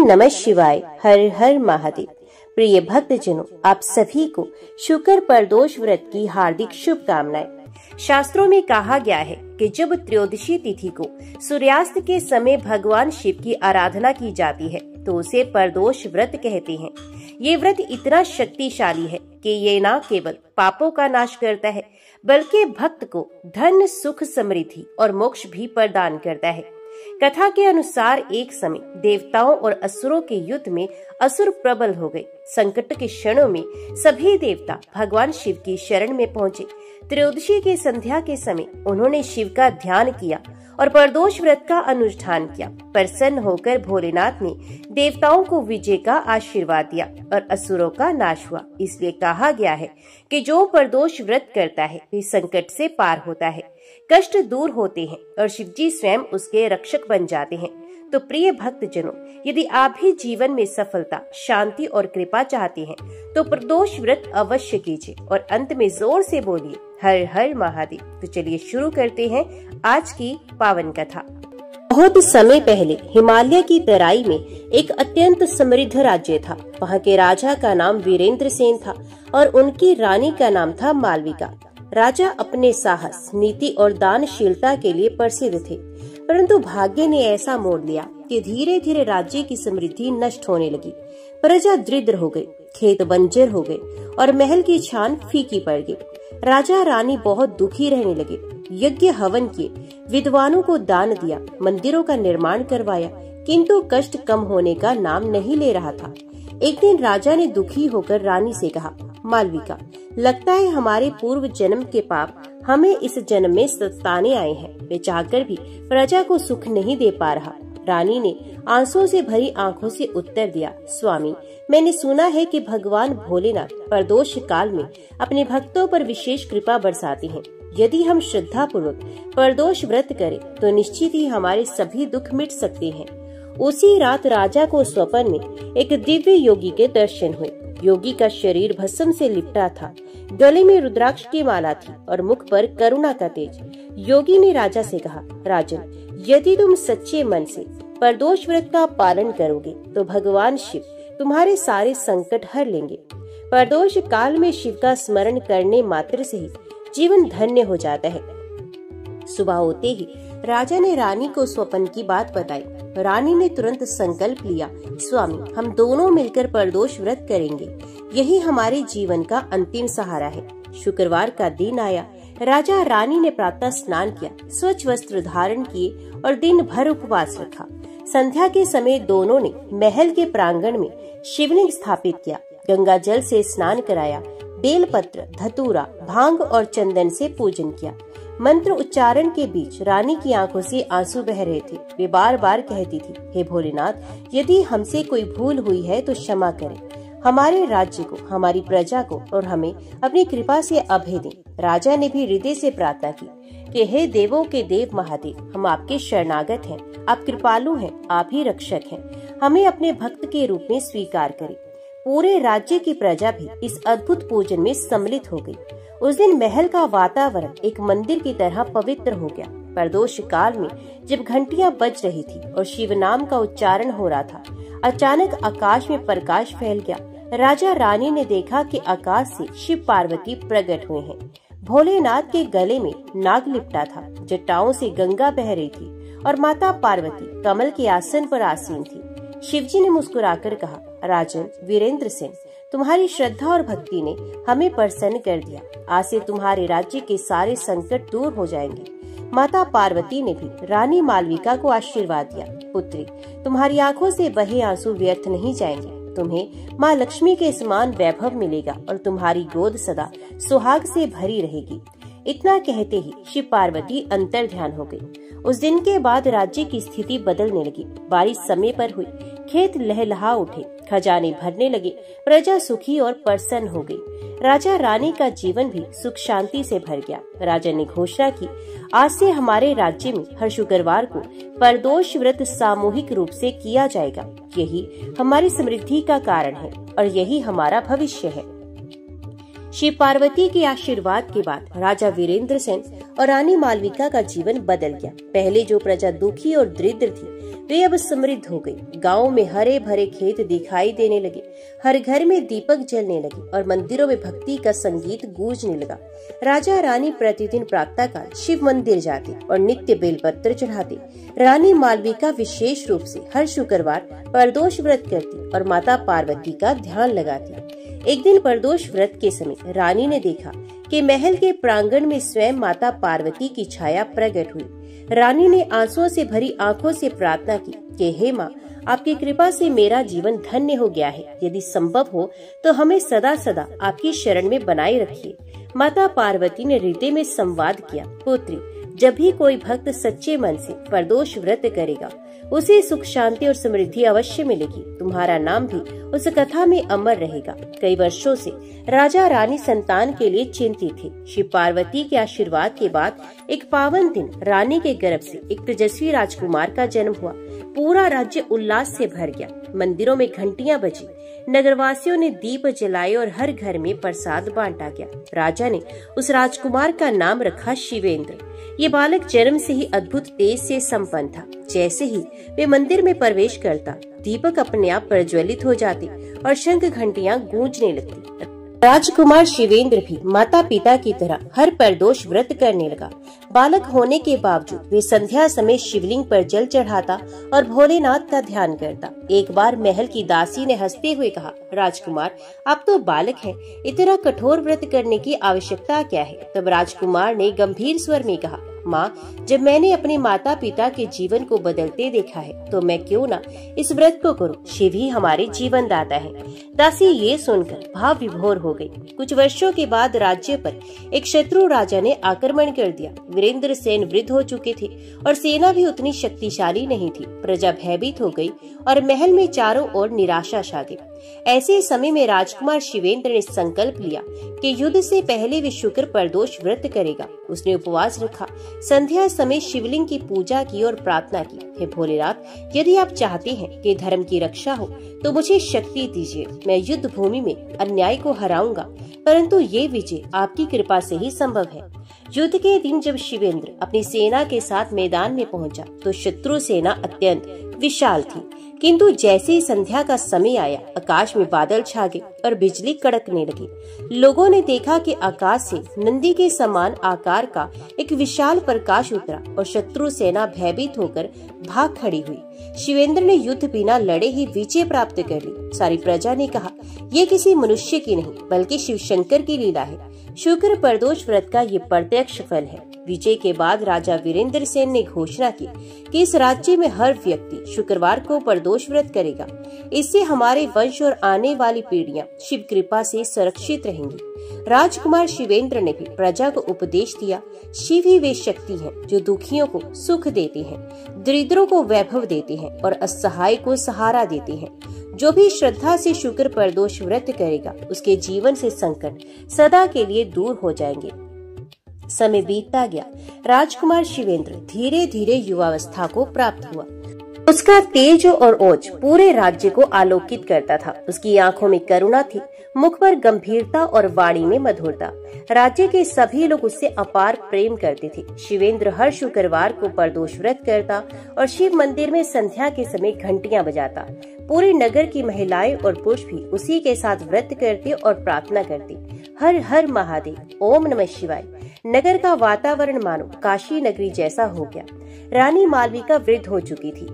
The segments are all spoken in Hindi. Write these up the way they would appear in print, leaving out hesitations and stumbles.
ओम नमः शिवाय। हर हर महादेव। प्रिय भक्तजनों, आप सभी को शुक्र प्रदोष व्रत की हार्दिक शुभकामनाएं। शास्त्रों में कहा गया है कि जब त्रयोदशी तिथि को सूर्यास्त के समय भगवान शिव की आराधना की जाती है तो उसे प्रदोष व्रत कहते हैं। ये व्रत इतना शक्तिशाली है कि ये न केवल पापों का नाश करता है बल्कि भक्त को धन, सुख, समृद्धि और मोक्ष भी प्रदान करता है। कथा के अनुसार एक समय देवताओं और असुरों के युद्ध में असुर प्रबल हो गए। संकट के क्षणों में सभी देवता भगवान शिव की शरण में पहुंचे। त्रयोदशी के संध्या के समय उन्होंने शिव का ध्यान किया और प्रदोष व्रत का अनुष्ठान किया। प्रसन्न होकर भोलेनाथ ने देवताओं को विजय का आशीर्वाद दिया और असुरों का नाश हुआ। इसलिए कहा गया है कि जो प्रदोष व्रत करता है वे संकट से पार होता है, कष्ट दूर होते हैं और शिवजी स्वयं उसके रक्षक बन जाते हैं। तो प्रिय भक्तजनों, यदि आप भी जीवन में सफलता, शांति और कृपा चाहते हैं तो प्रदोष व्रत अवश्य कीजिए और अंत में जोर से बोलिए हर हर महादेव। तो चलिए शुरू करते हैं आज की पावन कथा। बहुत समय पहले हिमालय की तराई में एक अत्यंत समृद्ध राज्य था। वहाँ के राजा का नाम वीरेंद्र सेन था और उनकी रानी का नाम था मालविका। राजा अपने साहस, नीति और दानशीलता के लिए प्रसिद्ध थे, परंतु भाग्य ने ऐसा मोड़ लिया कि धीरे धीरे राज्य की समृद्धि नष्ट होने लगी। प्रजा दरिद्र हो गई, खेत बंजर हो गए और महल की छान फीकी पड़ गई। राजा रानी बहुत दुखी रहने लगे। यज्ञ हवन किए, विद्वानों को दान दिया, मंदिरों का निर्माण करवाया, किंतु कष्ट कम होने का नाम नहीं ले रहा था। एक दिन राजा ने दुखी होकर रानी से कहा, मालविका, लगता है हमारे पूर्व जन्म के पाप हमें इस जन्म में सताने आए हैं। वे चाहकर भी प्रजा को सुख नहीं दे पा रहा। रानी ने आंसुओं से भरी आंखों से उत्तर दिया, स्वामी, मैंने सुना है कि भगवान भोलेनाथ प्रदोष काल में अपने भक्तों पर विशेष कृपा बरसाते हैं। यदि हम श्रद्धा पूर्वक प्रदोष व्रत करें तो निश्चित ही हमारे सभी दुख मिट सकते हैं। उसी रात राजा को स्वप्न में एक दिव्य योगी के दर्शन हुए। योगी का शरीर भस्म से लिपटा था, गले में रुद्राक्ष की माला थी और मुख पर करुणा का तेज। योगी ने राजा से कहा, राजन, यदि तुम सच्चे मन से प्रदोष व्रत का पालन करोगे तो भगवान शिव तुम्हारे सारे संकट हर लेंगे। प्रदोष काल में शिव का स्मरण करने मात्र से ही जीवन धन्य हो जाता है। सुबह होते ही राजा ने रानी को स्वप्न की बात बताई। रानी ने तुरंत संकल्प लिया, स्वामी, हम दोनों मिलकर प्रदोष व्रत करेंगे। यही हमारे जीवन का अंतिम सहारा है। शुक्रवार का दिन आया। राजा रानी ने प्रातः स्नान किया, स्वच्छ वस्त्र धारण किए और दिन भर उपवास रखा। संध्या के समय दोनों ने महल के प्रांगण में शिवलिंग स्थापित किया, गंगा जल से स्नान कराया, बेलपत्र, धतूरा, भांग और चंदन से पूजन किया। मंत्र उच्चारण के बीच रानी की आंखों से आंसू बह रहे थे। वे बार बार कहती थी, हे भोलेनाथ, यदि हमसे कोई भूल हुई है तो क्षमा करें। हमारे राज्य को, हमारी प्रजा को और हमें अपनी कृपा से अभय दें। राजा ने भी हृदय से प्रार्थना की कि हे देवों के देव महादेव, हम आपके शरणागत हैं। आप कृपालु हैं, आप ही रक्षक हैं। हमें अपने भक्त के रूप में स्वीकार करें। पूरे राज्य की प्रजा भी इस अद्भुत पूजन में सम्मिलित हो गई। उस दिन महल का वातावरण एक मंदिर की तरह पवित्र हो गया। प्रदोष काल में जब घंटियां बज रही थी और शिव नाम का उच्चारण हो रहा था, अचानक आकाश में प्रकाश फैल गया। राजा रानी ने देखा कि आकाश से शिव पार्वती प्रकट हुए हैं। भोलेनाथ के गले में नाग लिपटा था, जटाओं से गंगा बह रही थी और माता पार्वती कमल के आसन पर आसीन थी। शिवजी ने मुस्कुराकर कहा, राजन वीरेंद्र सेन, तुम्हारी श्रद्धा और भक्ति ने हमें प्रसन्न कर दिया। आज से तुम्हारे राज्य के सारे संकट दूर हो जाएंगे। माता पार्वती ने भी रानी मालविका को आशीर्वाद दिया, पुत्री, तुम्हारी आंखों से बहे आंसू व्यर्थ नहीं जाएंगे। तुम्हें माँ लक्ष्मी के समान वैभव मिलेगा और तुम्हारी गोद सदा सुहाग से भरी रहेगी। इतना कहते ही शिव पार्वती अंतर ध्यान हो गई। उस दिन के बाद राज्य की स्थिति बदलने लगी। बारिश समय पर हुई, खेत लहलहा उठे, खजाने भरने लगे, प्रजा सुखी और प्रसन्न हो गई। राजा रानी का जीवन भी सुख शांति से भर गया। राजा ने घोषणा की, आज से हमारे राज्य में हर शुक्रवार को प्रदोष व्रत सामूहिक रूप से किया जाएगा। यही हमारी समृद्धि का कारण है और यही हमारा भविष्य है। शिव पार्वती के आशीर्वाद के बाद राजा वीरेंद्र सेन और रानी मालविका का जीवन बदल गया। पहले जो प्रजा दुखी और दरिद्र थी वे अब समृद्ध हो गई। गाँव में हरे भरे खेत दिखाई देने लगे, हर घर में दीपक जलने लगे और मंदिरों में भक्ति का संगीत गूंजने लगा। राजा रानी प्रतिदिन प्रातःकाल शिव मंदिर जाते और नित्य बेलपत्र चढ़ाते। रानी मालविका विशेष रूप से हर शुक्रवार प्रदोष व्रत करती और माता पार्वती का ध्यान लगाती। एक दिन प्रदोष व्रत के समय रानी ने देखा कि महल के प्रांगण में स्वयं माता पार्वती की छाया प्रकट हुई। रानी ने आंसुओं से भरी आंखों से प्रार्थना की कि हे माँ, आपकी कृपा से मेरा जीवन धन्य हो गया है। यदि संभव हो तो हमें सदा सदा आपकी शरण में बनाए रखिए। माता पार्वती ने हृदय में संवाद किया, पुत्री, जब भी कोई भक्त सच्चे मन से प्रदोष व्रत करेगा उसे सुख शांति और समृद्धि अवश्य मिलेगी। तुम्हारा नाम भी उस कथा में अमर रहेगा। कई वर्षों से राजा रानी संतान के लिए चिंतित थे। शिव पार्वती के आशीर्वाद के बाद एक पावन दिन रानी के गर्भ से एक तेजस्वी राजकुमार का जन्म हुआ। पूरा राज्य उल्लास से भर गया। मंदिरों में घंटियां बजी, नगरवासियों ने दीप जलाए और हर घर में प्रसाद बांटा गया। राजा ने उस राजकुमार का नाम रखा शिवेंद्र। ये बालक जन्म से ही अद्भुत तेज से संपन्न था। जैसे ही वे मंदिर में प्रवेश करता, दीपक अपने आप प्रज्वलित हो जाते और शंख घंटियां गूंजने लगती। राजकुमार शिवेंद्र भी माता पिता की तरह हर प्रदोष व्रत करने लगा। बालक होने के बावजूद वे संध्या समय शिवलिंग पर जल चढ़ाता और भोलेनाथ का ध्यान करता। एक बार महल की दासी ने हंसते हुए कहा, राजकुमार, आप तो बालक हैं, इतना कठोर व्रत करने की आवश्यकता क्या है? तब राजकुमार ने गंभीर स्वर में कहा, माँ, जब मैंने अपने माता पिता के जीवन को बदलते देखा है तो मैं क्यों ना इस व्रत को करूं? शिव ही हमारे जीवन दाता है। दासी ये सुनकर भाव विभोर हो गई। कुछ वर्षों के बाद राज्य पर एक शत्रु राजा ने आक्रमण कर दिया। वीरेंद्र सेन वृद्ध हो चुके थे और सेना भी उतनी शक्तिशाली नहीं थी। प्रजा भयभीत हो गई और महल में चारों ओर निराशा छा गई। ऐसे समय में राजकुमार शिवेंद्र ने संकल्प लिया कि युद्ध से पहले वे शुक्र प्रदोष व्रत करेगा। उसने उपवास रखा, संध्या समय शिवलिंग की पूजा की और प्रार्थना की, हे भोलेनाथ, यदि आप चाहते हैं कि धर्म की रक्षा हो तो मुझे शक्ति दीजिए। मैं युद्ध भूमि में अन्याय को हराऊंगा, परंतु ये विजय आपकी कृपा से ही संभव है। युद्ध के दिन जब शिवेंद्र अपनी सेना के साथ मैदान में पहुंचा तो शत्रु सेना अत्यंत विशाल थी, किंतु जैसे ही संध्या का समय आया, आकाश में बादल छा गए और बिजली कड़कने लगी। लोगों ने देखा कि आकाश से नंदी के समान आकार का एक विशाल प्रकाश उतरा और शत्रु सेना भयभीत होकर भाग खड़ी हुई। शिवेंद्र ने युद्ध बिना लड़े ही विजय प्राप्त कर ली। सारी प्रजा ने कहा, ये किसी मनुष्य की नहीं बल्कि शिव शंकर की लीला है। शुक्र प्रदोष व्रत का ये प्रत्यक्ष फल है। विजय के बाद राजा वीरेंद्र सेन ने घोषणा की कि इस राज्य में हर व्यक्ति शुक्रवार को प्रदोष व्रत करेगा। इससे हमारे वंश और आने वाली पीढ़ियां शिव कृपा से सुरक्षित रहेंगी। राजकुमार शिवेंद्र ने भी प्रजा को उपदेश दिया, शिव ही वे शक्ति हैं जो दुखियों को सुख देते हैं, दरिद्रों को वैभव देते हैं और असहाय को सहारा देते हैं। जो भी श्रद्धा से शुक्र प्रदोष व्रत करेगा उसके जीवन से संकट सदा के लिए दूर हो जाएंगे। समय बीतता गया। राजकुमार शिवेंद्र धीरे धीरे युवावस्था को प्राप्त हुआ। उसका तेज और ओज पूरे राज्य को आलोकित करता था। उसकी आंखों में करुणा थी, मुख पर गंभीरता और वाणी में मधुरता। राज्य के सभी लोग उससे अपार प्रेम करते थे। शिवेंद्र हर शुक्रवार को प्रदोष व्रत करता और शिव मंदिर में संध्या के समय घंटियां बजाता। पूरे नगर की महिलाएं और पुरुष भी उसी के साथ व्रत करते और प्रार्थना करते। हर हर महादेव, ओम नमः शिवाय। नगर का वातावरण मानो काशी नगरी जैसा हो गया। रानी मालविका वृद्ध हो चुकी थी।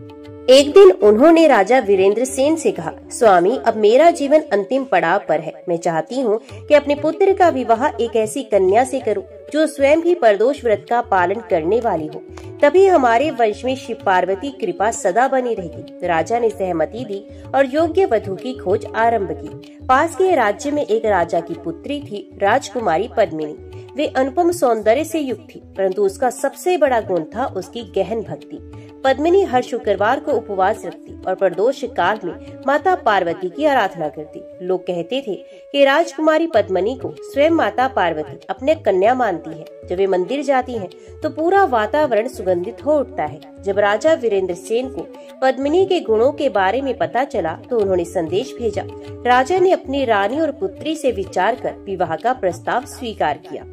एक दिन उन्होंने राजा वीरेंद्र सेन से कहा, स्वामी, अब मेरा जीवन अंतिम पड़ाव पर है। मैं चाहती हूँ कि अपने पुत्र का विवाह एक ऐसी कन्या से करूँ जो स्वयं भी प्रदोष व्रत का पालन करने वाली हो। तभी हमारे वंश में शिव पार्वती कृपा सदा बनी रहेगी। राजा ने सहमति दी और योग्य वधू की खोज आरंभ की। पास के राज्य में एक राजा की पुत्री थी, राजकुमारी पद्मिनी। वे अनुपम सौंदर्य से युक्त थी, परंतु उसका सबसे बड़ा गुण था उसकी गहन भक्ति। पद्मिनी हर शुक्रवार को उपवास रखती और प्रदोष काल में माता पार्वती की आराधना करती। लोग कहते थे कि राजकुमारी पद्मिनी को स्वयं माता पार्वती अपने कन्या मानती है। जब वे मंदिर जाती हैं, तो पूरा वातावरण सुगंधित हो उठता है। जब राजा वीरेंद्र सेन को पद्मिनी के गुणों के बारे में पता चला, तो उन्होंने संदेश भेजा। राजा ने अपनी रानी और पुत्री से विचार कर विवाह का प्रस्ताव स्वीकार किया।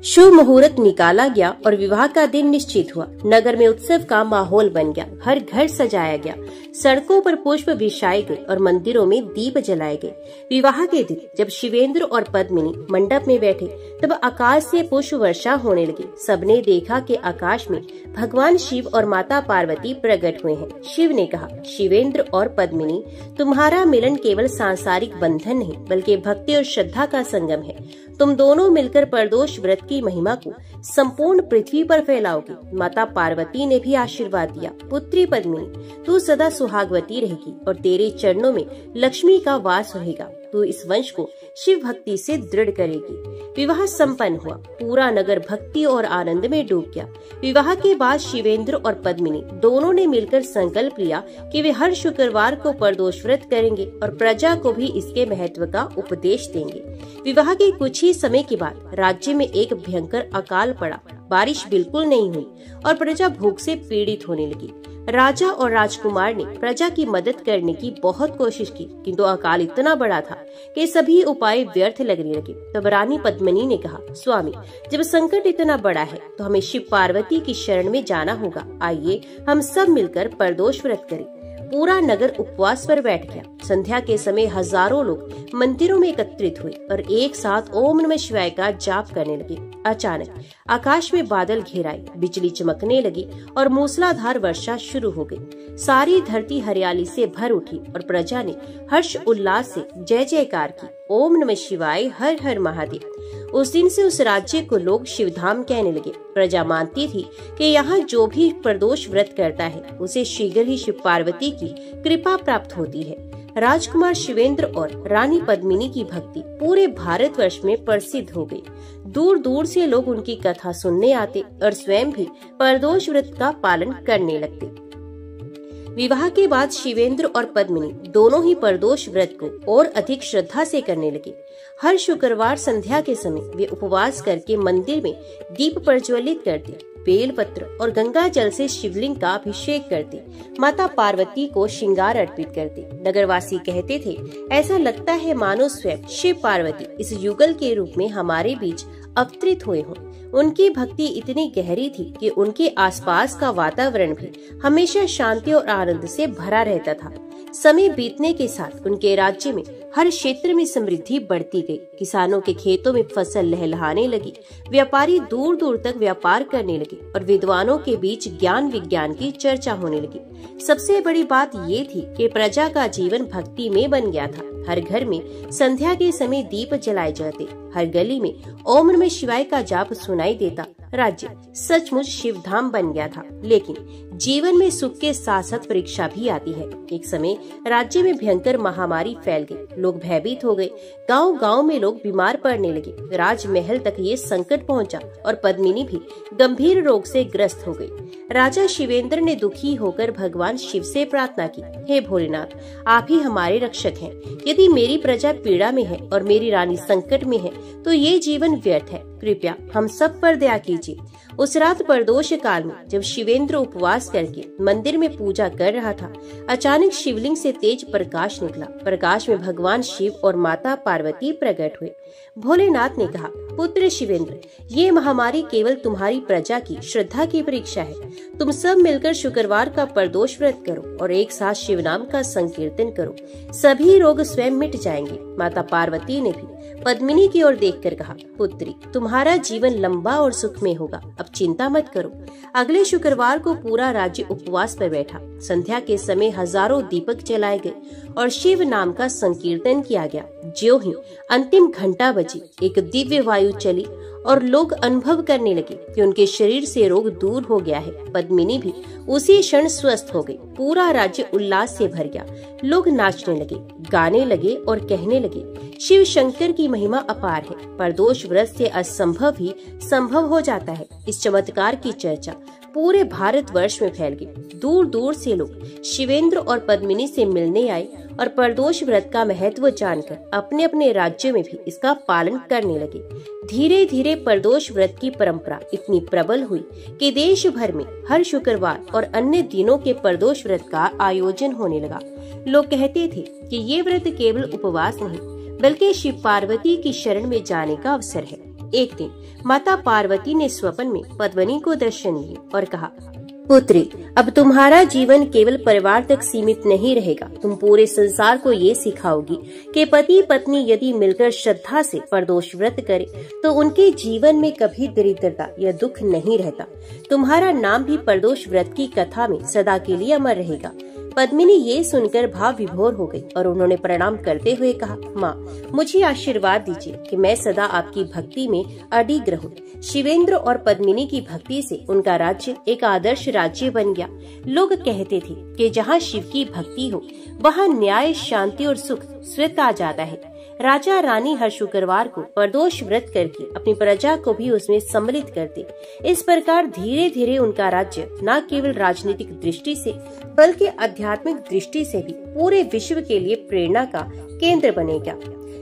शुभ मुहूर्त निकाला गया और विवाह का दिन निश्चित हुआ। नगर में उत्सव का माहौल बन गया। हर घर सजाया गया, सड़कों पर पुष्प बिछाए गए और मंदिरों में दीप जलाए गए। विवाह के दिन जब शिवेंद्र और पद्मिनी मंडप में बैठे, तब आकाश से पुष्प वर्षा होने लगी। सबने देखा कि आकाश में भगवान शिव और माता पार्वती प्रकट हुए हैं। शिव ने कहा, शिवेंद्र और पद्मिनी, तुम्हारा मिलन केवल सांसारिक बंधन नहीं, बल्कि भक्ति और श्रद्धा का संगम है। तुम दोनों मिलकर प्रदोष व्रत की महिमा को संपूर्ण पृथ्वी पर फैलाओगे। माता पार्वती ने भी आशीर्वाद दिया, पुत्री पद्मिनी, तू सदा सुहागवती रहेगी और तेरे चरणों में लक्ष्मी का वास रहेगा। तू इस वंश को शिव भक्ति से दृढ़ करेगी। विवाह संपन्न हुआ। पूरा नगर भक्ति और आनंद में डूब गया। विवाह के बाद शिवेंद्र और पद्मिनी दोनों ने मिलकर संकल्प लिया कि वे हर शुक्रवार को प्रदोष व्रत करेंगे और प्रजा को भी इसके महत्व का उपदेश देंगे। विवाह के कुछ ही समय के बाद राज्य में एक भयंकर अकाल पड़ा। बारिश बिल्कुल नहीं हुई और प्रजा भूख से पीड़ित होने लगी। राजा और राजकुमार ने प्रजा की मदद करने की बहुत कोशिश की, किंतु अकाल इतना बड़ा था कि सभी उपाय व्यर्थ लगने लगे। तब रानी पद्मिनी ने कहा, स्वामी, जब संकट इतना बड़ा है तो हमें शिव पार्वती की शरण में जाना होगा। आइए हम सब मिलकर प्रदोष व्रत करें। पूरा नगर उपवास पर बैठ गया। संध्या के समय हजारों लोग मंदिरों में एकत्रित हुए और एक साथ ओम नमः शिवाय का जाप करने लगे। अचानक आकाश में बादल घिर आए, बिजली चमकने लगी और मूसलाधार वर्षा शुरू हो गई। सारी धरती हरियाली से भर उठी और प्रजा ने हर्ष उल्लास से जय जयकार की। ओम नमः शिवाय, हर हर महादेव। उस दिन से उस राज्य को लोग शिवधाम कहने लगे। प्रजा मानती थी कि यहाँ जो भी प्रदोष व्रत करता है, उसे शीघ्र ही शिव पार्वती की कृपा प्राप्त होती है। राजकुमार शिवेंद्र और रानी पद्मिनी की भक्ति पूरे भारतवर्ष में प्रसिद्ध हो गई। दूर दूर से लोग उनकी कथा सुनने आते और स्वयं भी प्रदोष व्रत का पालन करने लगते। विवाह के बाद शिवेंद्र और पद्मिनी दोनों ही प्रदोष व्रत को और अधिक श्रद्धा से करने लगे। हर शुक्रवार संध्या के समय वे उपवास करके मंदिर में दीप प्रज्वलित करते, बेलपत्र और गंगा जल से शिवलिंग का अभिषेक करते, माता पार्वती को श्रृंगार अर्पित करते। नगरवासी कहते थे, ऐसा लगता है मानो स्वयं शिव पार्वती इस युगल के रूप में हमारे बीच अवतरित हुए हों। उनकी भक्ति इतनी गहरी थी कि उनके आसपास का वातावरण भी हमेशा शांति और आनंद से भरा रहता था। समय बीतने के साथ उनके राज्य में हर क्षेत्र में समृद्धि बढ़ती गई। किसानों के खेतों में फसल लहलहाने लगी, व्यापारी दूर दूर तक व्यापार करने लगे और विद्वानों के बीच ज्ञान विज्ञान की चर्चा होने लगी। सबसे बड़ी बात ये थी कि प्रजा का जीवन भक्ति में बन गया था। हर घर में संध्या के समय दीप जलाए जाते, हर गली में ओम नमः शिवाय का जाप सुनाई देता। राज्य सचमुच शिवधाम बन गया था। लेकिन जीवन में सुख के साथ साथ परीक्षा भी आती है। एक समय राज्य में भयंकर महामारी फैल गई। लोग भयभीत हो गए। गांव गांव में लोग बीमार पड़ने लगे। राजमहल तक ये संकट पहुंचा और पद्मिनी भी गंभीर रोग से ग्रस्त हो गई। राजा शिवेंद्र ने दुखी होकर भगवान शिव से प्रार्थना की, हे भोलेनाथ, आप ही हमारे रक्षक हैं। यदि मेरी प्रजा पीड़ा में है और मेरी रानी संकट में है, तो ये जीवन व्यर्थ है। कृपया हम सब पर दया कीजिए। उस रात प्रदोष काल में जब शिवेंद्र उपवास करके मंदिर में पूजा कर रहा था, अचानक शिवलिंग से तेज प्रकाश निकला। प्रकाश में भगवान शिव और माता पार्वती प्रकट हुए। भोलेनाथ ने कहा, पुत्र शिवेंद्र, ये महामारी केवल तुम्हारी प्रजा की श्रद्धा की परीक्षा है। तुम सब मिलकर शुक्रवार का प्रदोष व्रत करो और एक साथ शिव नाम का संकीर्तन करो। सभी रोग स्वयं मिट जाएंगे। माता पार्वती ने भी पद्मिनी की ओर देखकर कहा, पुत्री, तुम्हारा जीवन लंबा और सुखमय होगा। अब चिंता मत करो। अगले शुक्रवार को पूरा राज्य उपवास पर बैठा। संध्या के समय हजारों दीपक जलाए गए और शिव नाम का संकीर्तन किया गया। ज्यों ही अंतिम घंटा बजी, एक दिव्य वायु चली और लोग अनुभव करने लगे कि उनके शरीर से रोग दूर हो गया है। पद्मिनी भी उसी क्षण स्वस्थ हो गई। पूरा राज्य उल्लास से भर गया। लोग नाचने लगे, गाने लगे और कहने लगे, शिव शंकर की महिमा अपार है। प्रदोष व्रत से असंभव ही संभव हो जाता है। इस चमत्कार की चर्चा पूरे भारतवर्ष में फैल गई। दूर दूर से लोग शिवेंद्र और पद्मिनी से मिलने आए और प्रदोष व्रत का महत्व जानकर अपने अपने राज्य में भी इसका पालन करने लगे। धीरे धीरे प्रदोष व्रत की परंपरा इतनी प्रबल हुई कि देश भर में हर शुक्रवार और अन्य दिनों के प्रदोष व्रत का आयोजन होने लगा। लोग कहते थे कि ये व्रत केवल उपवास नहीं बल्कि शिव पार्वती की शरण में जाने का अवसर है। एक दिन माता पार्वती ने स्वप्न में पद्मिनी को दर्शन दिए और कहा, पुत्री, अब तुम्हारा जीवन केवल परिवार तक सीमित नहीं रहेगा। तुम पूरे संसार को ये सिखाओगी कि पति पत्नी यदि मिलकर श्रद्धा से प्रदोष व्रत करे तो उनके जीवन में कभी दरिद्रता या दुख नहीं रहता। तुम्हारा नाम भी प्रदोष व्रत की कथा में सदा के लिए अमर रहेगा। पद्मिनी ये सुनकर भाव विभोर हो गई और उन्होंने प्रणाम करते हुए कहा, माँ, मुझे आशीर्वाद दीजिए कि मैं सदा आपकी भक्ति में अडिग रहूं। शिवेंद्र और पद्मिनी की भक्ति से उनका राज्य एक आदर्श राज्य बन गया। लोग कहते थे कि जहाँ शिव की भक्ति हो वहाँ न्याय, शांति और सुख स्वतः आ जाता है। राजा रानी हर शुक्रवार को प्रदोष व्रत करके अपनी प्रजा को भी उसमें सम्मिलित करते। इस प्रकार धीरे धीरे उनका राज्य न केवल राजनीतिक दृष्टि से बल्कि आध्यात्मिक दृष्टि से भी पूरे विश्व के लिए प्रेरणा का केंद्र बनेगा।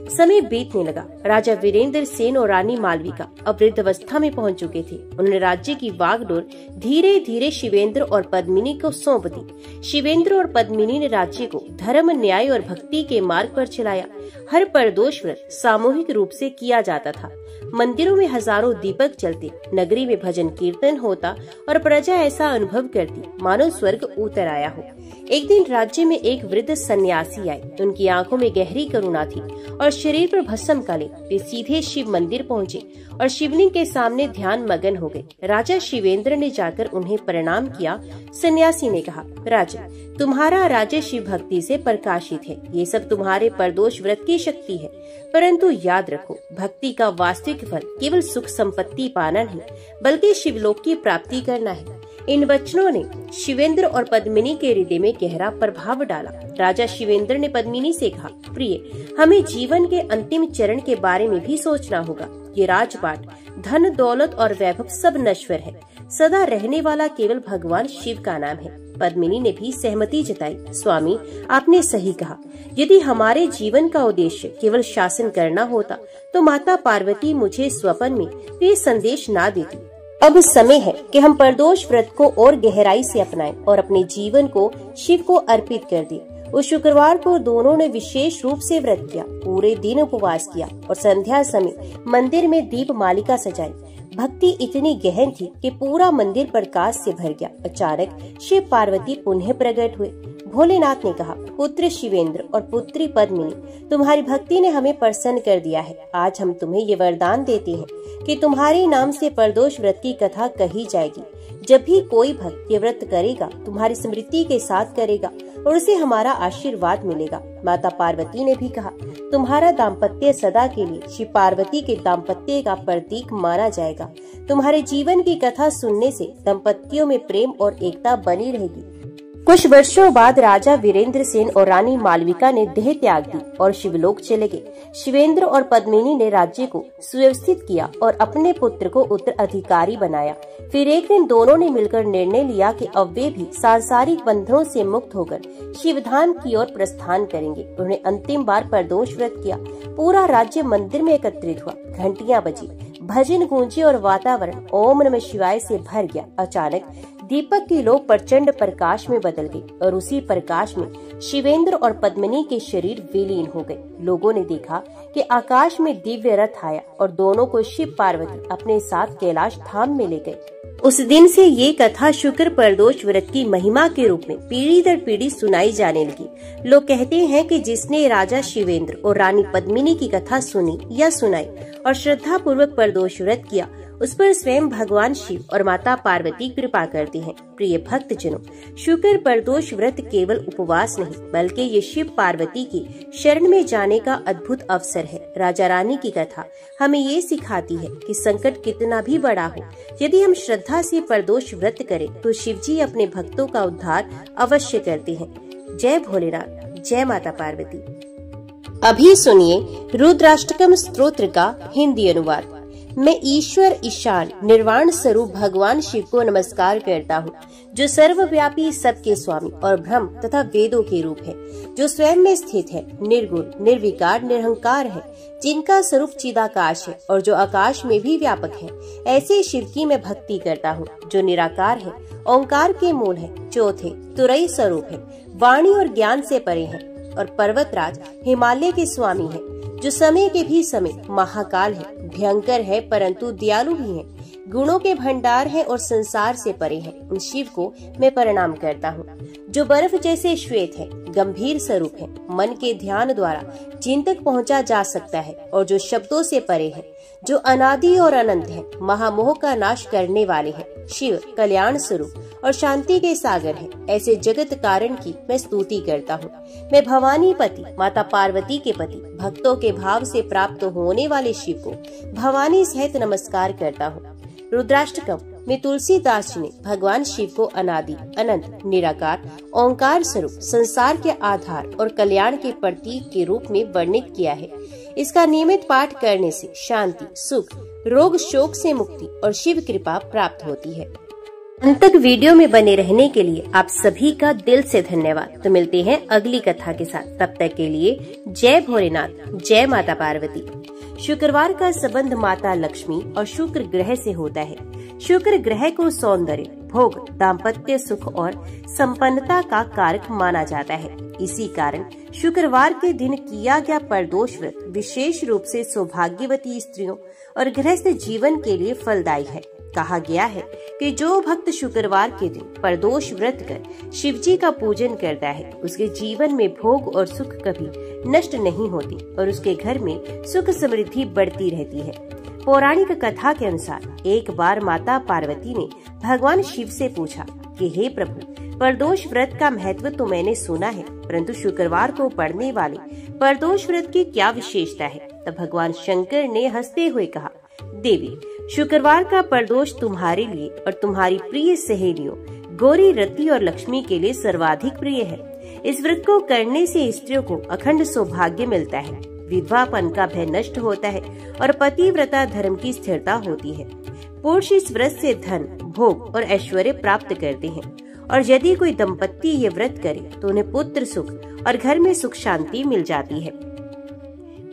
समय बीतने लगा। राजा वीरेंद्र सेन और रानी मालविका अब वृद्धावस्था में पहुंच चुके थे। उन्होंने राज्य की वागडोर धीरे धीरे शिवेंद्र और पद्मिनी को सौंप दी। शिवेंद्र और पद्मिनी ने राज्य को धर्म, न्याय और भक्ति के मार्ग पर चलाया। हर प्रदोष व्रत सामूहिक रूप से किया जाता था। मंदिरों में हजारों दीपक जलते, नगरी में भजन कीर्तन होता और प्रजा ऐसा अनुभव करती मानो स्वर्ग उतर आया हो। एक दिन राज्य में एक वृद्ध सन्यासी आए। उनकी आंखों में गहरी करुणा थी और शरीर पर भस्म काले। वे सीधे शिव मंदिर पहुँचे और शिवलिंग के सामने ध्यान मगन हो गए। राजा शिवेंद्र ने जाकर उन्हें प्रणाम किया। सन्यासी ने कहा, राजा, तुम्हारा राज्य शिव भक्ति से प्रकाशित है। ये सब तुम्हारे प्रदोष व्रत की शक्ति है। परंतु याद रखो, भक्ति का वास्तविक फल केवल सुख संपत्ति पाना नहीं बल्कि शिवलोक की प्राप्ति करना है। इन वचनों ने शिवेंद्र और पद्मिनी के हृदय में गहरा प्रभाव डाला। राजा शिवेंद्र ने पद्मिनी से कहा, प्रिय, हमें जीवन के अंतिम चरण के बारे में भी सोचना होगा। ये राजपाट, धन, दौलत और वैभव सब नश्वर है। सदा रहने वाला केवल भगवान शिव का नाम है। पद्मिनी ने भी सहमति जताई। स्वामी, आपने सही कहा। यदि हमारे जीवन का उद्देश्य केवल शासन करना होता तो माता पार्वती मुझे स्वप्न में ये संदेश ना देती। अब समय है कि हम प्रदोष व्रत को और गहराई से अपनाएं और अपने जीवन को शिव को अर्पित कर दें। उस शुक्रवार को दोनों ने विशेष रूप से व्रत किया। पूरे दिन उपवास किया और संध्या समय मंदिर में दीप मालिका सजाई। भक्ति इतनी गहन थी कि पूरा मंदिर प्रकाश से भर गया। अचानक शिव पार्वती पुनः प्रकट हुए। भोलेनाथ ने कहा, पुत्र शिवेंद्र और पुत्री पद्मिनी, तुम्हारी भक्ति ने हमें प्रसन्न कर दिया है। आज हम तुम्हें ये वरदान देते हैं कि तुम्हारे नाम से प्रदोष व्रत की कथा कही जाएगी। जब भी कोई भक्त ये व्रत करेगा, तुम्हारी स्मृति के साथ करेगा और उसे हमारा आशीर्वाद मिलेगा। माता पार्वती ने भी कहा, तुम्हारा दाम्पत्य सदा के लिए शिव पार्वती के दाम्पत्य का प्रतीक माना जाएगा। तुम्हारे जीवन की कथा सुनने से दंपतियों में प्रेम और एकता बनी रहेगी। कुछ वर्षों बाद राजा वीरेंद्र सेन और रानी मालविका ने देह त्याग दी और शिवलोक चले गए। शिवेंद्र और पद्मिनी ने राज्य को सुव्यवस्थित किया और अपने पुत्र को उत्तराधिकारी बनाया। फिर एक दिन दोनों ने मिलकर निर्णय लिया कि अब वे भी सांसारिक बंधनों से मुक्त होकर शिवधाम की ओर प्रस्थान करेंगे। उन्होंने अंतिम बार प्रदोष व्रत किया। पूरा राज्य मंदिर में एकत्रित हुआ। घंटियां बजी, भजन गूंजे और वातावरण ओम नमः शिवाय से भर गया। अचानक दीपक की लौ प्रचंड प्रकाश में बदल गई और उसी प्रकाश में शिवेंद्र और पद्मिनी के शरीर विलीन हो गए। लोगों ने देखा कि आकाश में दिव्य रथ आया और दोनों को शिव पार्वती अपने साथ कैलाश धाम में ले गए। उस दिन से ये कथा शुक्र प्रदोष व्रत की महिमा के रूप में पीढ़ी दर पीढ़ी सुनाई जाने लगी। लोग कहते हैं कि जिसने राजा शिवेंद्र और रानी पद्मिनी की कथा सुनी या सुनाई और श्रद्धा पूर्वक प्रदोष व्रत किया, उस पर स्वयं भगवान शिव और माता पार्वती कृपा करते हैं। प्रिय भक्त जनों, शुक्र प्रदोष व्रत केवल उपवास नहीं बल्कि ये शिव पार्वती की शरण में जाने का अद्भुत अवसर है। राजा रानी की कथा हमें ये सिखाती है कि संकट कितना भी बड़ा हो, यदि हम श्रद्धा से प्रदोष व्रत करें तो शिव जी अपने भक्तों का उद्धार अवश्य करते हैं। जय भोलेनाथ, जय माता पार्वती। अभी सुनिए रुद्राष्टकम स्तोत्र का हिंदी अनुवाद। मैं ईश्वर ईशान निर्वाण स्वरूप भगवान शिव को नमस्कार करता हूँ, जो सर्वव्यापी, सबके स्वामी और ब्रह्म तथा वेदों के रूप है, जो स्वयं में स्थित है, निर्गुण, निर्विकार, निरहंकार है, जिनका स्वरूप चिदाकाश है और जो आकाश में भी व्यापक है। ऐसे शिव की मैं भक्ति करता हूँ, जो निराकार है, ओंकार के मूल है, चौथे तुरई स्वरूप है, वाणी और ज्ञान से परे है और पर्वतराज हिमालय के स्वामी है, जो समय के भी समय महाकाल है, भयंकर है परंतु दयालु भी है, गुणों के भंडार है और संसार से परे है। उन शिव को मैं प्रणाम करता हूँ, जो बर्फ जैसे श्वेत है, गंभीर स्वरूप है, मन के ध्यान द्वारा जिन तक पहुँचा जा सकता है और जो शब्दों से परे है, जो अनादि और अनंत है, महामोह का नाश करने वाले हैं। शिव कल्याण स्वरूप और शांति के सागर है। ऐसे जगत कारण की मैं स्तुति करता हूँ। मैं भवानी पति माता पार्वती के पति भक्तों के भाव से प्राप्त होने वाले शिव को भवानी सहित नमस्कार करता हूँ। रुद्राष्टकम में तुलसीदास जी ने भगवान शिव को अनादि, अनंत, निराकार, ओंकार स्वरूप, संसार के आधार और कल्याण के प्रतीक के रूप में वर्णित किया है। इसका नियमित पाठ करने से शांति, सुख, रोग, शोक से मुक्ति और शिव कृपा प्राप्त होती है। अंत तक वीडियो में बने रहने के लिए आप सभी का दिल से धन्यवाद। तो मिलते हैं अगली कथा के साथ, तब तक के लिए जय भोलेनाथ, जय माता पार्वती। शुक्रवार का संबंध माता लक्ष्मी और शुक्र ग्रह से होता है। शुक्र ग्रह को सौंदर्य, भोग, दाम्पत्य सुख और संपन्नता का कारक माना जाता है। इसी कारण शुक्रवार के दिन किया गया प्रदोष व्रत विशेष रूप से सौभाग्यवती स्त्रियों और गृहस्थ जीवन के लिए फलदायी है। कहा गया है कि जो भक्त शुक्रवार के दिन प्रदोष व्रत कर शिवजी का पूजन करता है, उसके जीवन में भोग और सुख कभी नष्ट नहीं होती और उसके घर में सुख समृद्धि बढ़ती रहती है। पौराणिक कथा के अनुसार एक बार माता पार्वती ने भगवान शिव से पूछा कि हे प्रभु, प्रदोष व्रत का महत्व तो मैंने सुना है, परंतु शुक्रवार को पड़ने वाले प्रदोष व्रत की क्या विशेषता है? तब भगवान शंकर ने हंसते हुए कहा, देवी, शुक्रवार का प्रदोष तुम्हारे लिए और तुम्हारी प्रिय सहेलियों गौरी, रति और लक्ष्मी के लिए सर्वाधिक प्रिय है। इस व्रत को करने से स्त्रियों को अखंड सौभाग्य मिलता है, विधवापन का भय नष्ट होता है और पतिव्रता धर्म की स्थिरता होती है। पुरुष इस व्रत से धन, भोग और ऐश्वर्य प्राप्त करते हैं और यदि कोई दंपत्ति ये व्रत करे तो उन्हें पुत्र सुख और घर में सुख शांति मिल जाती है।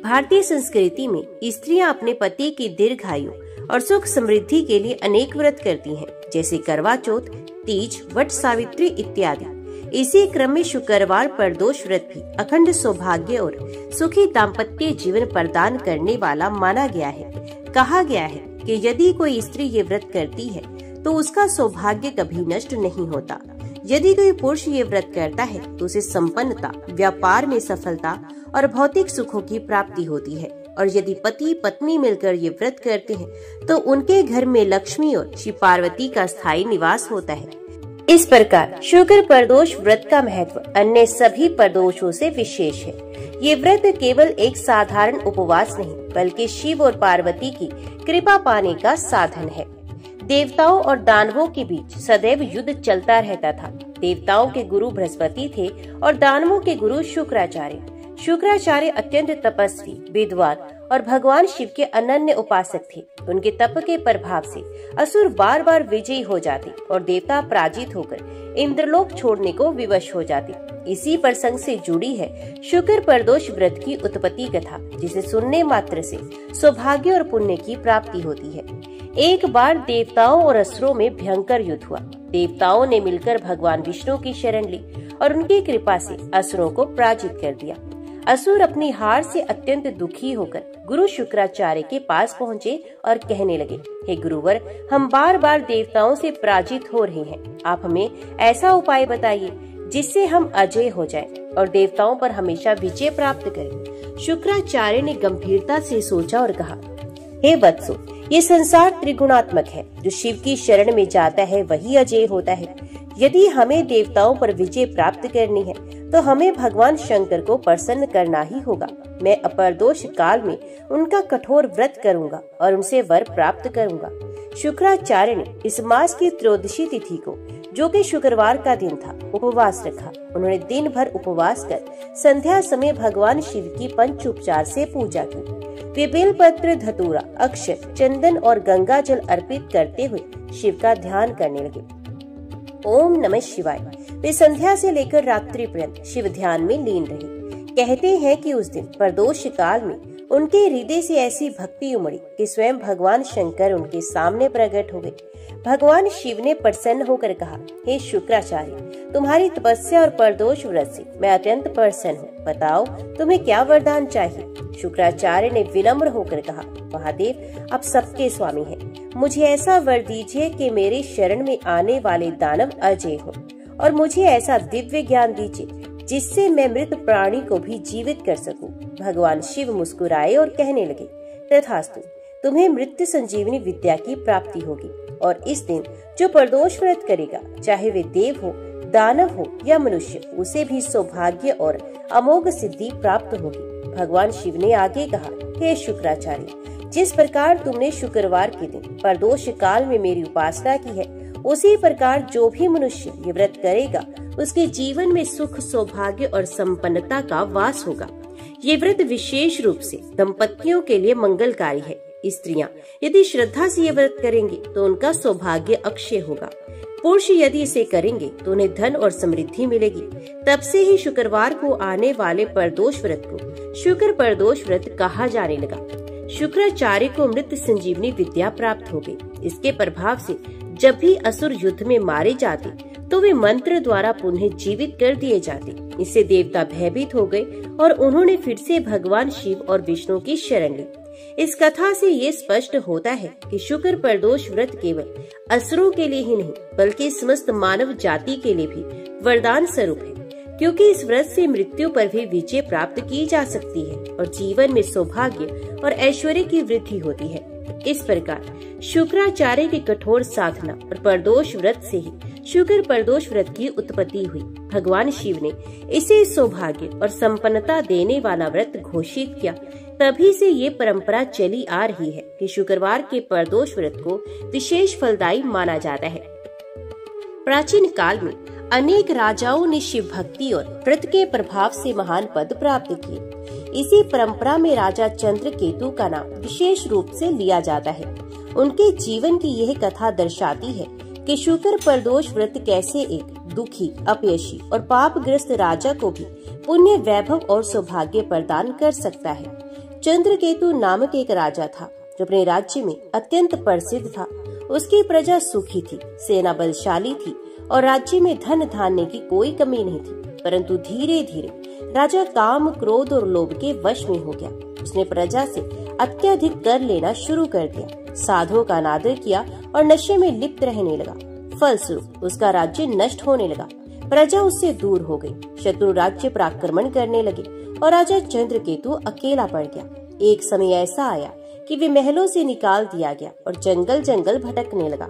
भारतीय संस्कृति में स्त्रियां अपने पति की दीर्घायु और सुख समृद्धि के लिए अनेक व्रत करती हैं, जैसे करवा चौथ, तीज, वट सावित्री इत्यादि। इसी क्रम में शुक्रवार प्रदोष व्रत भी अखंड सौभाग्य और सुखी दाम्पत्य जीवन प्रदान करने वाला माना गया है। कहा गया है कि यदि कोई स्त्री ये व्रत करती है तो उसका सौभाग्य कभी नष्ट नहीं होता। यदि कोई पुरुष ये व्रत करता है तो उसे संपन्नता, व्यापार में सफलता और भौतिक सुखों की प्राप्ति होती है। और यदि पति पत्नी मिलकर ये व्रत करते हैं तो उनके घर में लक्ष्मी और शिव पार्वती का स्थायी निवास होता है। इस प्रकार शुक्र प्रदोष व्रत का महत्व अन्य सभी प्रदोषों से विशेष है। ये व्रत केवल एक साधारण उपवास नहीं, बल्कि शिव और पार्वती की कृपा पाने का साधन है। देवताओं और दानवों के बीच सदैव युद्ध चलता रहता था। देवताओं के गुरु बृहस्पति थे और दानवों के गुरु शुक्राचार्य। शुक्राचार्य अत्यंत तपस्वी, विद्वान और भगवान शिव के अनन्य उपासक थे। उनके तप के प्रभाव से असुर बार बार विजयी हो जाते और देवता पराजित होकर इंद्रलोक छोड़ने को विवश हो जाते। इसी प्रसंग से जुड़ी है शुक्र प्रदोष व्रत की उत्पत्ति कथा, जिसे सुनने मात्र से सौभाग्य और पुण्य की प्राप्ति होती है। एक बार देवताओं और असुरों में भयंकर युद्ध हुआ। देवताओं ने मिलकर भगवान विष्णु की शरण ली और उनकी कृपा से असुरों को पराजित कर दिया। असुर अपनी हार से अत्यंत दुखी होकर गुरु शुक्राचार्य के पास पहुँचे और कहने लगे, हे गुरुवर, हम बार बार देवताओं से पराजित हो रहे हैं। आप हमें ऐसा उपाय बताइए जिससे हम अजय हो जाएं और देवताओं पर हमेशा विजय प्राप्त करें। शुक्राचार्य ने गंभीरता से सोचा और कहा, हे वत्सो, ये संसार त्रिगुणात्मक है। जो शिव की शरण में जाता है वही अजय होता है। यदि हमें देवताओं पर विजय प्राप्त करनी है तो हमें भगवान शंकर को प्रसन्न करना ही होगा। मैं अप्रदोष काल में उनका कठोर व्रत करूंगा और उनसे वर प्राप्त करूंगा। शुक्राचार्य ने इस मास की त्रयोदशी तिथि को, जो कि शुक्रवार का दिन था, उपवास रखा। उन्होंने दिन भर उपवास कर संध्या समय भगवान शिव की पंचोपचार से पूजा की। वे बेलपत्र, धतूरा, अक्षत, चंदन और गंगा जल अर्पित करते हुए शिव का ध्यान करने लगे। ओम नमः शिवाय। वे संध्या से लेकर रात्रि पर्यंत शिव ध्यान में लीन रहे। कहते हैं कि उस दिन प्रदोष काल में उनके हृदय से ऐसी भक्ति उमड़ी कि स्वयं भगवान शंकर उनके सामने प्रकट हो गए। भगवान शिव ने प्रसन्न होकर कहा, हे शुक्राचार्य, तुम्हारी तपस्या और प्रदोष व्रत से मैं अत्यंत प्रसन्न हूँ। बताओ तुम्हें क्या वरदान चाहिए। शुक्राचार्य ने विनम्र होकर कहा, महादेव आप सबके स्वामी हैं, मुझे ऐसा वर दीजिए कि मेरे शरण में आने वाले दानव अजय हो, और मुझे ऐसा दिव्य ज्ञान दीजिए जिससे मैं मृत प्राणी को भी जीवित कर सकूं। भगवान शिव मुस्कुराए और कहने लगे, तथास्तु, तुम्हें मृत्यु संजीवनी विद्या की प्राप्ति होगी, और इस दिन जो प्रदोष व्रत करेगा, चाहे वे देव हो, दानव हो या मनुष्य, उसे भी सौभाग्य और अमोघ सिद्धि प्राप्त होगी। भगवान शिव ने आगे कहा, हे शुक्राचार्य, जिस प्रकार तुमने शुक्रवार के दिन प्रदोष काल में मेरी उपासना की है, उसी प्रकार जो भी मनुष्य ये व्रत करेगा, उसके जीवन में सुख, सौभाग्य और संपन्नता का वास होगा। ये व्रत विशेष रूप से दंपतियों के लिए मंगलकारी है। स्त्रियां यदि श्रद्धा से ये व्रत करेंगे तो उनका सौभाग्य अक्षय होगा। पुरुष यदि इसे करेंगे तो उन्हें धन और समृद्धि मिलेगी। तब से ही शुक्रवार को आने वाले प्रदोष व्रत को शुक्र प्रदोष व्रत कहा जाने लगा। शुक्राचार्य को मृत संजीवनी विद्या प्राप्त हो गई। इसके प्रभाव से जब भी असुर युद्ध में मारे जाते तो वे मंत्र द्वारा पुनः जीवित कर दिए जाते। इससे देवता भयभीत हो गए और उन्होंने फिर से भगवान शिव और विष्णु की शरण ली। इस कथा से ये स्पष्ट होता है कि शुक्र प्रदोष व्रत केवल असुरों के लिए ही नहीं, बल्कि समस्त मानव जाति के लिए भी वरदान स्वरूप है, क्योंकि इस व्रत से मृत्यु पर भी विजय प्राप्त की जा सकती है और जीवन में सौभाग्य और ऐश्वर्य की वृद्धि होती है। इस प्रकार शुक्राचार्य की कठोर साधना और प्रदोष व्रत से ही शुक्र प्रदोष व्रत की उत्पत्ति हुई। भगवान शिव ने इसे सौभाग्य और संपन्नता देने वाला व्रत घोषित किया। तभी से ये परंपरा चली आ रही है कि शुक्रवार के प्रदोष व्रत को विशेष फलदायी माना जाता है। प्राचीन काल में अनेक राजाओं ने शिव भक्ति और व्रत के प्रभाव से महान पद प्राप्त किए। इसी परंपरा में राजा चंद्रकेतु का नाम विशेष रूप से लिया जाता है। उनके जीवन की यह कथा दर्शाती है कि शुक्र प्रदोष व्रत कैसे एक दुखी, अपयशी और पापग्रस्त राजा को भी पुण्य, वैभव और सौभाग्य प्रदान कर सकता है। चंद्रकेतु नामक एक राजा था जो अपने राज्य में अत्यंत प्रसिद्ध था। उसकी प्रजा सुखी थी, सेना बलशाली थी और राज्य में धन धान्य की कोई कमी नहीं थी। परंतु धीरे धीरे राजा काम, क्रोध और लोभ के वश में हो गया। उसने प्रजा से अत्यधिक कर लेना शुरू कर दिया, साधुओं का अनादर किया और नशे में लिप्त रहने लगा। फलस्वरूप उसका राज्य नष्ट होने लगा। प्रजा उससे दूर हो गई। शत्रु राज्य पर आक्रमण करने लगे और राजा चंद्रकेतु अकेला पड़ गया। एक समय ऐसा आया कि वे महलों से निकाल दिया गया और जंगल जंगल भटकने लगा।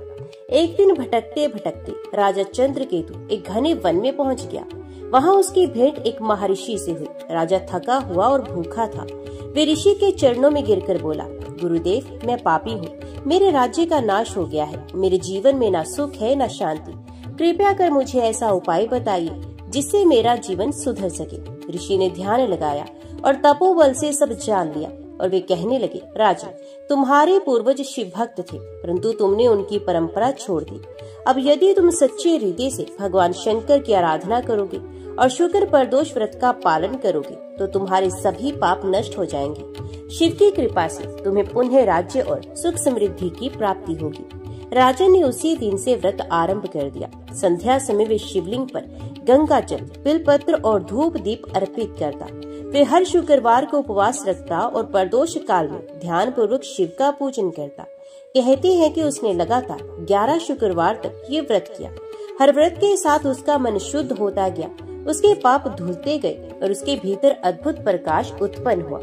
एक दिन भटकते भटकते राजा चंद्रकेतु एक घने वन में पहुंच गया। वहां उसकी भेंट एक महर्षि से हुई। राजा थका हुआ और भूखा था। वे ऋषि के चरणों में गिरकर बोला, गुरुदेव, मैं पापी हूँ, मेरे राज्य का नाश हो गया है, मेरे जीवन में न सुख है न शांति। कृपया कर मुझे ऐसा उपाय बताइए जिससे मेरा जीवन सुधर सके। ऋषि ने ध्यान लगाया और तपोबल से सब जान लिया और वे कहने लगे, राजा, तुम्हारे पूर्वज शिव भक्त थे, परंतु तुमने उनकी परंपरा छोड़ दी। अब यदि तुम सच्चे हृदय से भगवान शंकर की आराधना करोगे और शुक्र प्रदोष व्रत का पालन करोगे तो तुम्हारे सभी पाप नष्ट हो जाएंगे। शिव की कृपा से तुम्हें पुनः राज्य और सुख समृद्धि की प्राप्ति होगी। राजा ने उसी दिन से व्रत आरंभ कर दिया। संध्या समय वे शिवलिंग पर गंगा जल, बिलपत्र और धूप दीप अर्पित करता। वे हर शुक्रवार को उपवास रखता और प्रदोष काल में ध्यान पूर्वक शिव का पूजन करता। कहते हैं कि उसने लगातार 11 शुक्रवार तक ये व्रत किया। हर व्रत के साथ उसका मन शुद्ध होता गया, उसके पाप धुलते गए और उसके भीतर अद्भुत प्रकाश उत्पन्न हुआ।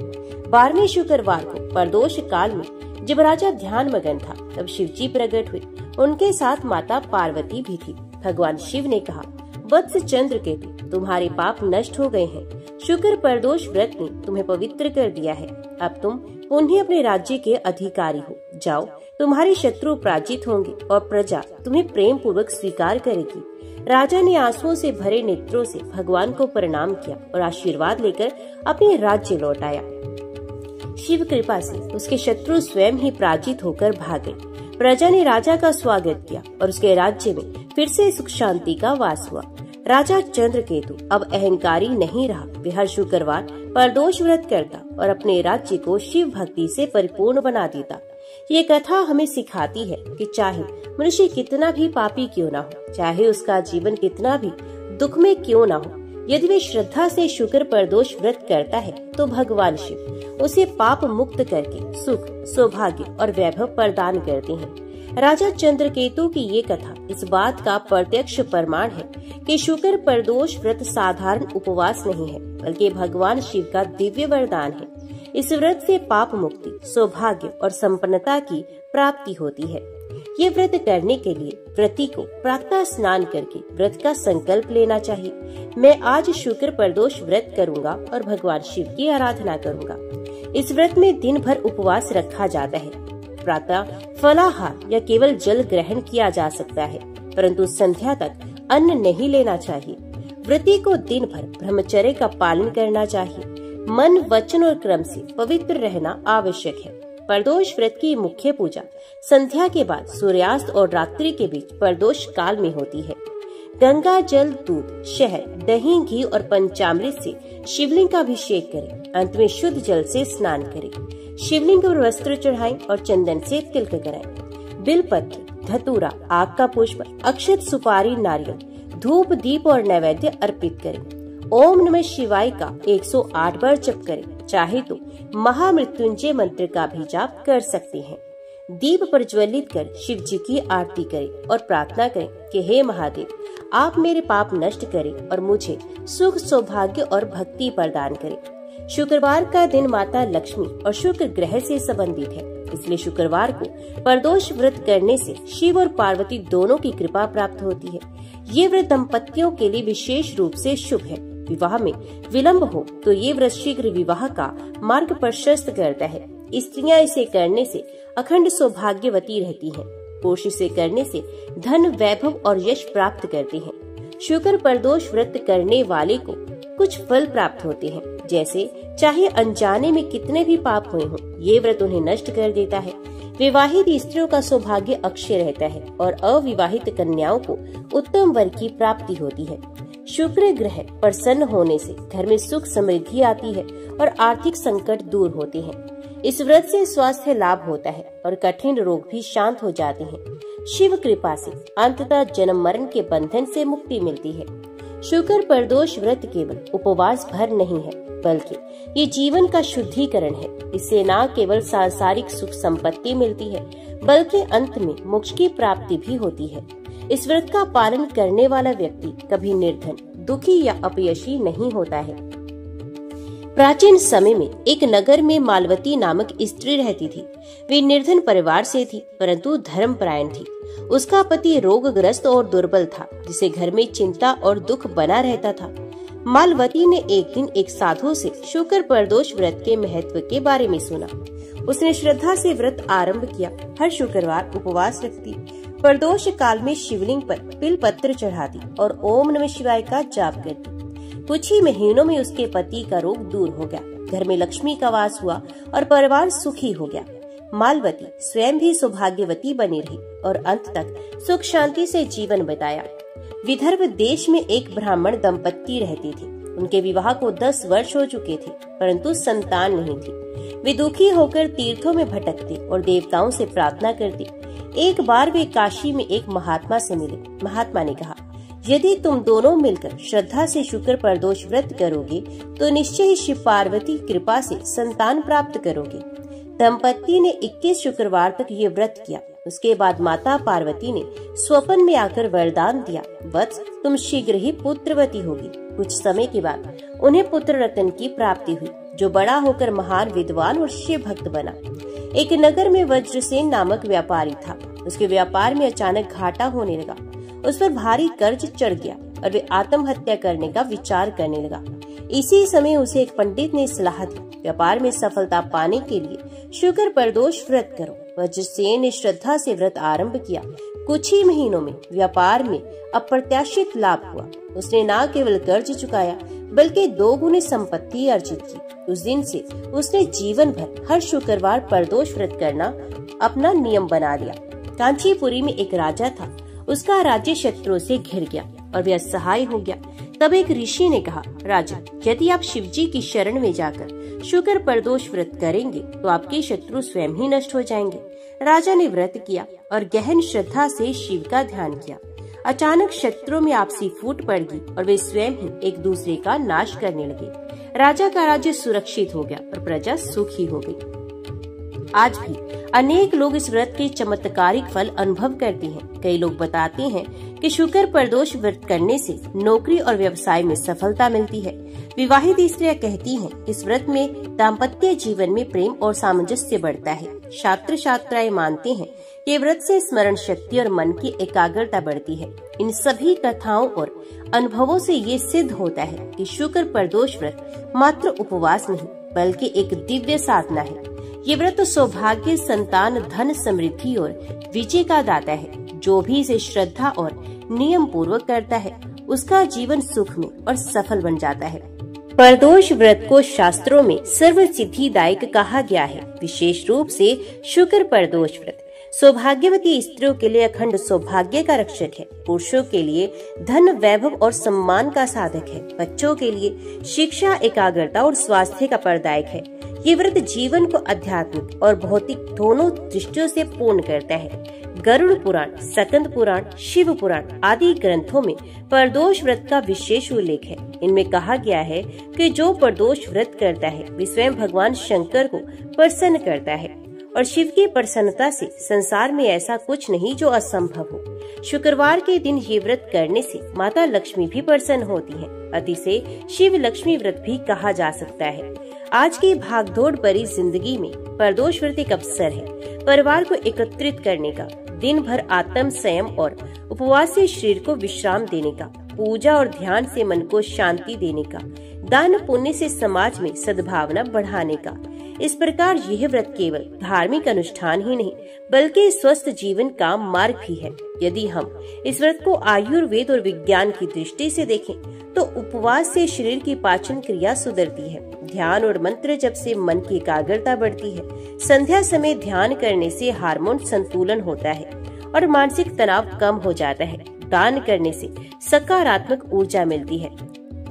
12वें शुक्रवार को प्रदोष काल में जब राजा ध्यान मगन था तब शिवजी प्रकट हुए। उनके साथ माता पार्वती भी थी। भगवान शिव ने कहा, वत्स चंद्रकेतु, तुम्हारे पाप नष्ट हो गए हैं। शुक्र प्रदोष व्रत ने तुम्हें पवित्र कर दिया है। अब तुम पुनः अपने राज्य के अधिकारी हो। जाओ, तुम्हारे शत्रु पराजित होंगे और प्रजा तुम्हें प्रेम पूर्वक स्वीकार करेगी। राजा ने आंसुओं से भरे नेत्रों से भगवान को प्रणाम किया और आशीर्वाद लेकर अपने राज्य लौट आया। शिव कृपा से उसके शत्रु स्वयं ही पराजित होकर भाग गए। प्रजा ने राजा का स्वागत किया और उसके राज्य में फिर से सुख शांति का वास हुआ। राजा चंद्रकेतु अब अहंकारी नहीं रहा। वे हर शुक्रवार प्रदोष व्रत करता और अपने राज्य को शिव भक्ति से परिपूर्ण बना देता। ये कथा हमें सिखाती है कि चाहे मनुष्य कितना भी पापी क्यों ना हो, चाहे उसका जीवन कितना भी दुख में क्यों ना हो, यदि वे श्रद्धा से शुक्र प्रदोष व्रत करता है तो भगवान शिव उसे पाप मुक्त करके सुख, सौभाग्य और वैभव प्रदान करते हैं। राजा चंद्रकेतु की ये कथा इस बात का प्रत्यक्ष प्रमाण है कि शुक्र प्रदोष व्रत साधारण उपवास नहीं है, बल्कि भगवान शिव का दिव्य वरदान है। इस व्रत से पाप मुक्ति, सौभाग्य और संपन्नता की प्राप्ति होती है। ये व्रत करने के लिए व्रती को प्रातः स्नान करके व्रत का संकल्प लेना चाहिए। मैं आज शुक्र प्रदोष व्रत करूंगा और भगवान शिव की आराधना करूंगा। इस व्रत में दिन भर उपवास रखा जाता है। प्रातः फलाहार या केवल जल ग्रहण किया जा सकता है, परंतु संध्या तक अन्न नहीं लेना चाहिए। व्रती को दिन भर ब्रह्मचर्य का पालन करना चाहिए। मन, वचन और क्रम से पवित्र रहना आवश्यक है। प्रदोष व्रत की मुख्य पूजा संध्या के बाद सूर्यास्त और रात्रि के बीच प्रदोष काल में होती है। गंगा जल, दूध, शहद, दही, घी और पंचामृत से शिवलिंग का अभिषेक करें। अंत में शुद्ध जल से स्नान करें। शिवलिंग पर वस्त्र चढ़ाएं और चंदन से तिलक कराएं। बिलपत्र, धतूरा, आग का पुष्प, अक्षत, सुपारी, नारियल, धूप, दीप और नैवेद्य अर्पित करें। ओम नमः शिवाय का 108 बार जप करें। चाहे तो महामृत्युंजय मंत्र का भी जाप कर सकते हैं। दीप प्रज्वलित कर शिव जी की आरती करें और प्रार्थना करें कि हे महादेव, आप मेरे पाप नष्ट करें और मुझे सुख, सौभाग्य और भक्ति प्रदान करें। शुक्रवार का दिन माता लक्ष्मी और शुक्र ग्रह से संबंधित है, इसलिए शुक्रवार को प्रदोष व्रत करने से शिव और पार्वती दोनों की कृपा प्राप्त होती है। ये व्रत दंपतियों के लिए विशेष रूप से शुभ है। विवाह में विलंब हो तो ये व्रत शीघ्र विवाह का मार्ग प्रशस्त करता है। स्त्रियां इसे करने से अखंड सौभाग्यवती रहती हैं। पुरुष इसे करने से धन, वैभव और यश प्राप्त करते हैं। शुक्र प्रदोष व्रत करने वाले को कुछ फल प्राप्त होते हैं, जैसे चाहे अनजाने में कितने भी पाप हुए हों, ये व्रत उन्हें नष्ट कर देता है। विवाहित स्त्रियों का सौभाग्य अक्षय रहता है और अविवाहित कन्याओं को उत्तम वर की प्राप्ति होती है। शुक्र ग्रह प्रसन्न होने से घर में सुख, समृद्धि आती है और आर्थिक संकट दूर होते हैं। इस व्रत से स्वास्थ्य लाभ होता है और कठिन रोग भी शांत हो जाते हैं। शिव कृपा से अंततः जन्म मरण के बंधन से मुक्ति मिलती है। शुक्र प्रदोष व्रत केवल उपवास भर नहीं है, बल्कि ये जीवन का शुद्धिकरण है। इससे न केवल सांसारिक सुख संपत्ति मिलती है, बल्कि अंत में मोक्ष की प्राप्ति भी होती है। इस व्रत का पालन करने वाला व्यक्ति कभी निर्धन, दुखी या अपयशी नहीं होता है। प्राचीन समय में एक नगर में मालवती नामक स्त्री रहती थी। वे निर्धन परिवार से थी, परंतु धर्मपरायण थी। उसका पति रोगग्रस्त और दुर्बल था, जिसे घर में चिंता और दुख बना रहता था। मालवती ने एक दिन एक साधु से शुक्र प्रदोष व्रत के महत्व के बारे में सुना। उसने श्रद्धा से व्रत आरंभ किया। हर शुक्रवार उपवास रखती, प्रदोष काल में शिवलिंग पर बिल पत्र चढ़ाती और ओम नमः शिवाय का जाप करती। कुछ ही महीनों में उसके पति का रोग दूर हो गया, घर में लक्ष्मी का वास हुआ और परिवार सुखी हो गया। मालवती स्वयं भी सौभाग्यवती बनी रही और अंत तक सुख शांति से जीवन बिताया। विदर्भ देश में एक ब्राह्मण दंपत्ति रहती थी। उनके विवाह को 10 वर्ष हो चुके थे, परंतु संतान नहीं थी। वे दुखी होकर तीर्थों में भटकते और देवताओं से प्रार्थना करते। एक बार वे काशी में एक महात्मा से मिले। महात्मा ने कहा, यदि तुम दोनों मिलकर श्रद्धा से शुक्र प्रदोष व्रत करोगे तो निश्चय ही शिव पार्वती कृपा से संतान प्राप्त करोगे। दंपत्ति ने 21 शुक्रवार तक ये व्रत किया। उसके बाद माता पार्वती ने स्वप्न में आकर वरदान दिया, वत्स तुम शीघ्र ही पुत्रवती होगी। कुछ समय के बाद उन्हें पुत्र रत्न की प्राप्ति हुई, जो बड़ा होकर महान विद्वान और शिव भक्त बना। एक नगर में वज्रसेन नामक व्यापारी था। उसके व्यापार में अचानक घाटा होने लगा। उस पर भारी कर्ज चढ़ गया और वे आत्महत्या करने का विचार करने लगा। इसी समय उसे एक पंडित ने सलाह दी, व्यापार में सफलता पाने के लिए शुक्र प्रदोष व्रत करो। वज्रसेन ने श्रद्धा से व्रत आरंभ किया। कुछ ही महीनों में व्यापार में अप्रत्याशित लाभ हुआ। उसने न केवल कर्ज चुकाया, बल्कि 2 गुनी संपत्ति अर्जित की। उस दिन से उसने जीवन भर हर शुक्रवार प्रदोष व्रत करना अपना नियम बना लिया। कांचीपुरी में एक राजा था। उसका राज्य शत्रुओं से घिर गया और वह असहाय हो गया। तब एक ऋषि ने कहा, राजा, यदि आप शिव जी की शरण में जाकर शुक्र प्रदोष व्रत करेंगे तो आपके शत्रु स्वयं ही नष्ट हो जाएंगे। राजा ने व्रत किया और गहन श्रद्धा से शिव का ध्यान किया। अचानक शत्रुओं में आपसी फूट पड़ गई और वे स्वयं ही एक दूसरे का नाश करने लगे। राजा का राज्य सुरक्षित हो गया और प्रजा सुखी हो गई। आज भी अनेक लोग इस व्रत के चमत्कारिक फल अनुभव करते हैं। कई लोग बताते हैं कि शुक्र प्रदोष व्रत करने से नौकरी और व्यवसाय में सफलता मिलती है। विवाहित स्त्रियां कहती हैं, इस व्रत में दाम्पत्य जीवन में प्रेम और सामंजस्य बढ़ता है। छात्र छात्राएं मानते हैं कि व्रत से स्मरण शक्ति और मन की एकाग्रता बढ़ती है। इन सभी कथाओं और अनुभवों से ये सिद्ध होता है कि शुक्र प्रदोष व्रत मात्र उपवास नहीं बल्कि एक दिव्य साधना है। ये व्रत सौभाग्य, संतान, धन, समृद्धि और विजय का दाता है। जो भी इसे श्रद्धा और नियम पूर्वक करता है उसका जीवन सुख में और सफल बन जाता है। प्रदोष व्रत को शास्त्रों में सर्व सिद्धिदायक कहा गया है। विशेष रूप से शुक्र प्रदोष व्रत सौभाग्यवती स्त्रियों के लिए अखंड सौभाग्य का रक्षक है। पुरुषों के लिए धन, वैभव और सम्मान का साधक है। बच्चों के लिए शिक्षा, एकाग्रता और स्वास्थ्य का प्रदायक है। ये व्रत जीवन को आध्यात्मिक और भौतिक दोनों दृष्टियों से पूर्ण करता है। गरुड़ पुराण, स्कंद पुराण, शिव पुराण आदि ग्रंथों में प्रदोष व्रत का विशेष उल्लेख है। इनमें कहा गया है कि जो प्रदोष व्रत करता है वे स्वयं भगवान शंकर को प्रसन्न करता है और शिव की प्रसन्नता से संसार में ऐसा कुछ नहीं जो असंभव हो। शुक्रवार के दिन ये व्रत करने से माता लक्ष्मी भी प्रसन्न होती हैं। अति से शिव लक्ष्मी व्रत भी कहा जा सकता है। आज की भागदौड़ भरी जिंदगी में प्रदोष व्रत एक अवसर है परिवार को एकत्रित करने का, दिन भर आत्म संयम और उपवास से शरीर को विश्राम देने का, पूजा और ध्यान से मन को शांति देने का, दान पुण्य से समाज में सद्भावना बढ़ाने का। इस प्रकार यह व्रत केवल धार्मिक अनुष्ठान ही नहीं बल्कि स्वस्थ जीवन का मार्ग भी है। यदि हम इस व्रत को आयुर्वेद और विज्ञान की दृष्टि से देखें तो उपवास से शरीर की पाचन क्रिया सुधरती है। ध्यान और मंत्र जप से मन की एकाग्रता बढ़ती है। संध्या समय ध्यान करने से हार्मोन संतुलन होता है और मानसिक तनाव कम हो जाता है। दान करने से सकारात्मक ऊर्जा मिलती है।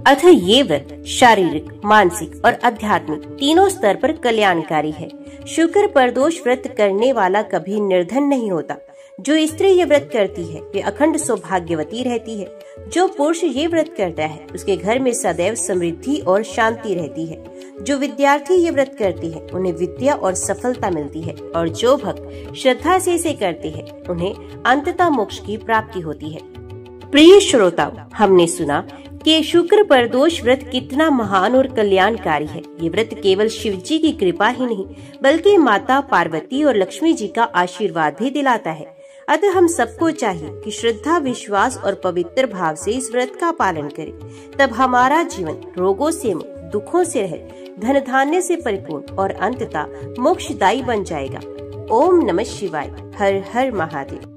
अतः ये व्रत शारीरिक, मानसिक और आध्यात्मिक तीनों स्तर पर कल्याणकारी है। शुक्र प्रदोष व्रत करने वाला कभी निर्धन नहीं होता। जो स्त्री ये व्रत करती है वे अखंड सौभाग्यवती रहती है। जो पुरुष ये व्रत करता है उसके घर में सदैव समृद्धि और शांति रहती है। जो विद्यार्थी ये व्रत करते हैं उन्हें विद्या और सफलता मिलती है और जो भक्त श्रद्धा से इसे करते हैं उन्हें अंततः मोक्ष की प्राप्ति होती है। प्रिय श्रोताओ, हमने सुना कि शुक्र प्रदोष व्रत कितना महान और कल्याणकारी है। ये व्रत केवल शिव जी की कृपा ही नहीं बल्कि माता पार्वती और लक्ष्मी जी का आशीर्वाद भी दिलाता है। अतः हम सबको चाहिए कि श्रद्धा, विश्वास और पवित्र भाव से इस व्रत का पालन करें। तब हमारा जीवन रोगों से मुक्त, दुखों से रहित, धन धान्य से परिपूर्ण और अंततः मोक्षदायी बन जाएगा। ओम नमः शिवाय। हर हर महादेव।